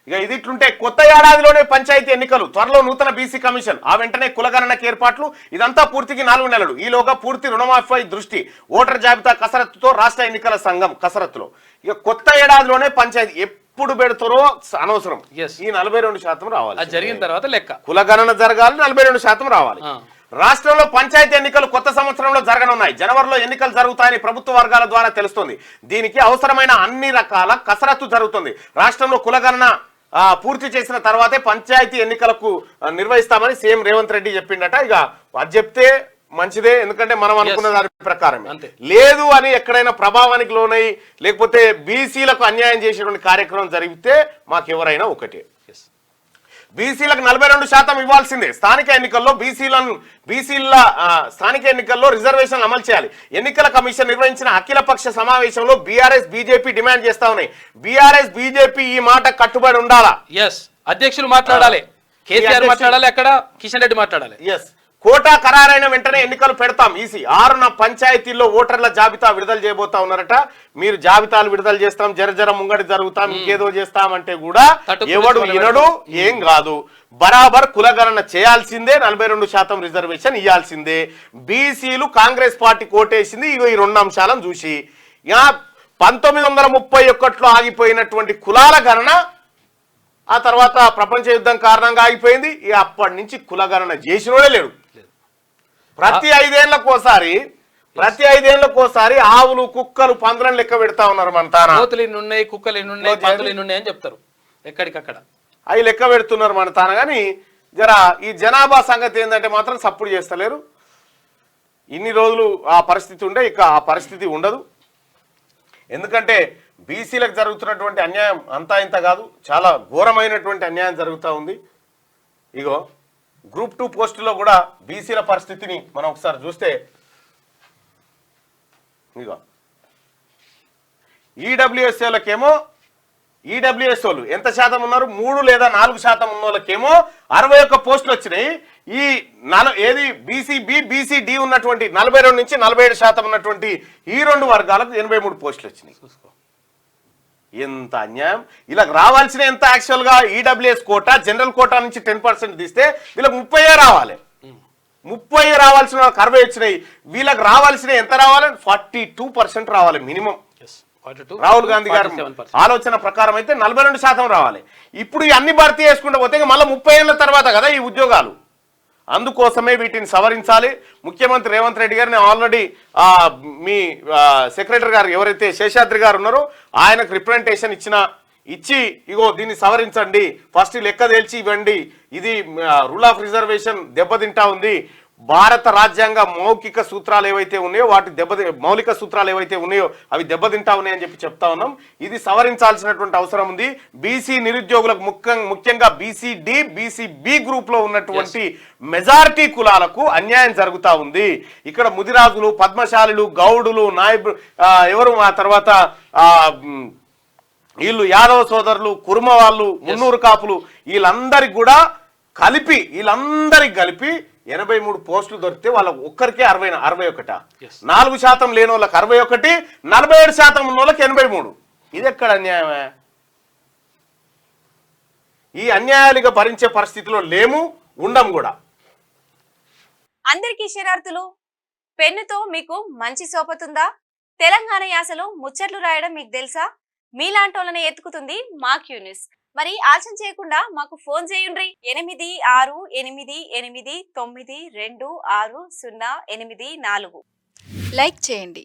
ఇక ఇది ఇట్లుంటే కొత్త ఏడాదిలోనే పంచాయతీ ఎన్నికలు, త్వరలో నూతన బీసీ కమిషన్, ఆ వెంటనే కులగణనకు ఏర్పాట్లు. ఇదంతా పూర్తికి 4 నెలలు. ఈలోగా పూర్తి రుణమాఫీపై దృష్టి, ఓటర్ జాబితా కసరత్తుతో రాష్ట్ర ఎన్నికల సంఘం కసరత్తులో. ఇక కొత్త ఏడాదిలోనే పంచాయతీ ఎప్పుడు పెడతారో అనవసరం. ఈ 42% రావాలి. జరిగిన తర్వాత లెక్క కులగణన జరగాలి, 42% రావాలి. రాష్ట్రంలో పంచాయతీ ఎన్నికలు కొత్త సంవత్సరంలో జరగనున్నాయి. జనవరిలో ఎన్నికలు జరుగుతాయని ప్రభుత్వ వర్గాల ద్వారా తెలుస్తోంది. దీనికి అవసరమైన అన్ని రకాల కసరత్తు జరుగుతుంది. రాష్ట్రంలో కులగణన పూర్తి చేసిన తర్వాతే పంచాయతీ ఎన్నికలకు నిర్వహిస్తామని సీఎం రేవంత్ రెడ్డి చెప్పిండట. ఇక అది చెప్తే మంచిదే, ఎందుకంటే మనం అనుకున్న దాని ప్రకారం. లేదు అని ఎక్కడైనా ప్రభావానికి లోనై లేకపోతే బీసీలకు అన్యాయం చేసేటువంటి కార్యక్రమం జరిగితే మాకెవరైనా ఒకటే. బీసీలకు 42% ఇవ్వాల్సిందే. స్థానిక ఎన్నికల్లో బీసీల స్థానిక ఎన్నికల్లో రిజర్వేషన్లు అమలు చేయాలి. ఎన్నికల కమిషన్ నిర్వహించిన అఖిలపక్ష సమావేశంలో బీఆర్ఎస్ బీజేపీ డిమాండ్ చేస్తా ఉన్నాయి. బీఆర్ఎస్ బీజేపీ ఈ మాట కట్టుబడి ఉండాలా. అధ్యక్షులు మాట్లాడాలి, కేసీఆర్ మాట్లాడాలి, అక్కడ కిషన్ రెడ్డి మాట్లాడాలి. కోటా ఖరారైన వెంటనే ఎన్నికలు పెడతాం. ఈసీ 6న పంచాయతీల్లో ఓటర్ల జాబితా విడుదల చేయబోతా ఉన్నారట. మీరు జాబితాలు విడుదల చేస్తాం, జర ముంగడి జరుగుతాం, ఇంకేదో చేస్తామంటే కూడా ఎవడు వినడు, ఏం కాదు. బరాబర్ కులగణన చేయాల్సిందే, 42% రిజర్వేషన్ ఇవ్వాల్సిందే. బీసీలు కాంగ్రెస్ పార్టీ కోటేసింది ఈ 2 అంశాలను చూసి. 1931లో ఆగిపోయినటువంటి కులాల గణన ఆ తర్వాత ప్రపంచ యుద్ధం కారణంగా ఆగిపోయింది. ఇక అప్పటి నుంచి కులగణన చేసినోడే లేడు. ప్రతి 5 ఏళ్లకోసారి ఆవులు, కుక్కలు, పందులను లెక్క పెడతా ఉన్నారు. మన తాన కోతులు ఎన్ని ఉన్నాయి, కుక్కలు ఎన్ని ఉన్నాయి, పందులు ఎన్ని ఉన్నాయి అని చెప్తారు. ఎక్కడికక్కడ అవి లెక్క పెడుతున్నారు మన తాన. కానీ ఈ జనాభా సంగతి ఏంటంటే మాత్రం సప్పుడు చేస్తలేరు. ఇన్ని రోజులు ఆ పరిస్థితి ఉండే, ఇక ఆ పరిస్థితి ఉండదు. ఎందుకంటే బీసీలకు జరుగుతున్నటువంటి అన్యాయం అంతా ఇంత కాదు, చాలా ఘోరమైనటువంటి అన్యాయం జరుగుతూ ఉంది. ఇగో గ్రూప్ 2 పోస్టులో కూడా బీసీల పరిస్థితిని మనం ఒకసారి చూస్తే, ఇగో ఈడబ్ల్యూఎస్ఓలకేమో ఈడబ్ల్యూఎస్ వాళ్ళు ఎంత శాతం ఉన్నారు, 3 లేదా 4% ఉన్న వాళ్ళకేమో 61 పోస్టులు వచ్చినాయి. ఈ ఏది బీసీబీ బీసీడి ఉన్నటువంటి 42 నుంచి 47% ఉన్నటువంటి ఈ 2 వర్గాలకు 83 పోస్టులు వచ్చినాయి. ఎంత అన్యాయం. ఇలా రావాల్సిన ఎంత యాక్చువల్గా ఈడబ్ల్యూఎస్ కోటా, జనరల్ కోటా నుంచి 10% తీస్తే వీళ్ళకి 30 రావాలి. 30 రావాల్సిన వాళ్ళకి 60 వచ్చినాయి. వీళ్ళకి రావాల్సిన ఎంత రావాలి, 42% రావాలి మినిమం. రాహుల్ గాంధీ గారి ఆలోచన ప్రకారం అయితే 42% రావాలి. ఇప్పుడు ఈ అన్ని భర్తీ చేసుకుంటూ పోతే మళ్ళీ 30 ఏళ్ల తర్వాత కదా ఈ ఉద్యోగాలు. అందుకోసమే వీటిని సవరించాలి. ముఖ్యమంత్రి రేవంత్ రెడ్డి గారిని ఆల్రెడీ మీ సెక్రటరీ గారు ఎవరైతే శేషాద్రి గారు ఉన్నారో ఆయనకు రిప్రజెంటేషన్ ఇచ్చి ఇగో దీన్ని సవరించండి, ఫస్ట్ లెక్క తేల్చి ఇవ్వండి, ఇది రూల్ ఆఫ్ రిజర్వేషన్ దెబ్బతింటా ఉంది, భారత రాజ్యాంగ మౌలిక సూత్రాలు ఏవైతే ఉన్నాయో మౌలిక సూత్రాలు ఏవైతే ఉన్నాయో అవి దెబ్బతింటా ఉన్నాయని చెప్తా ఉన్నాం. ఇది సవరించాల్సినటువంటి అవసరం ఉంది. బీసీ నిరుద్యోగులకు ముఖ్యంగా బీసీడి బీసీబీ గ్రూప్ లో ఉన్నటువంటి మెజారిటీ కులాలకు అన్యాయం జరుగుతూ ఉంది. ఇక్కడ ముదిరాజులు, పద్మశాలులు, గౌడులు, నాయబు ఎవరు ఆ తర్వాత వీళ్ళు యాదవ సోదరులు, కుర్మ వాళ్ళు, మున్నూరు కాపులు వీళ్ళందరికి కలిపి 83 పోస్టులు దొరికితే వాళ్ళ ఒక్కరికే 61. 4% లేని వాళ్ళకి 61, 47% ఉన్న వాళ్ళకి 83. ఇది ఎక్కడ అన్యాయమే? ఈ అన్యాయాలుగా భరించే పరిస్థితిలో లేము, ఉండం కూడా. అందరికీ శరార్థులు. పెన్నుతో మీకు మంచి సోపతుందా? తెలంగాణ యాసలో ముచ్చట్లు రాయడం మీకు తెలుసా? మీలాంటోళ్ళని ఎత్తుకుతుంది మా క్యూన్యూస్. మరి ఆలస్యం చేయకుండా మాకు ఫోన్ చేయండి. 8688892608. లైక్ చేయండి.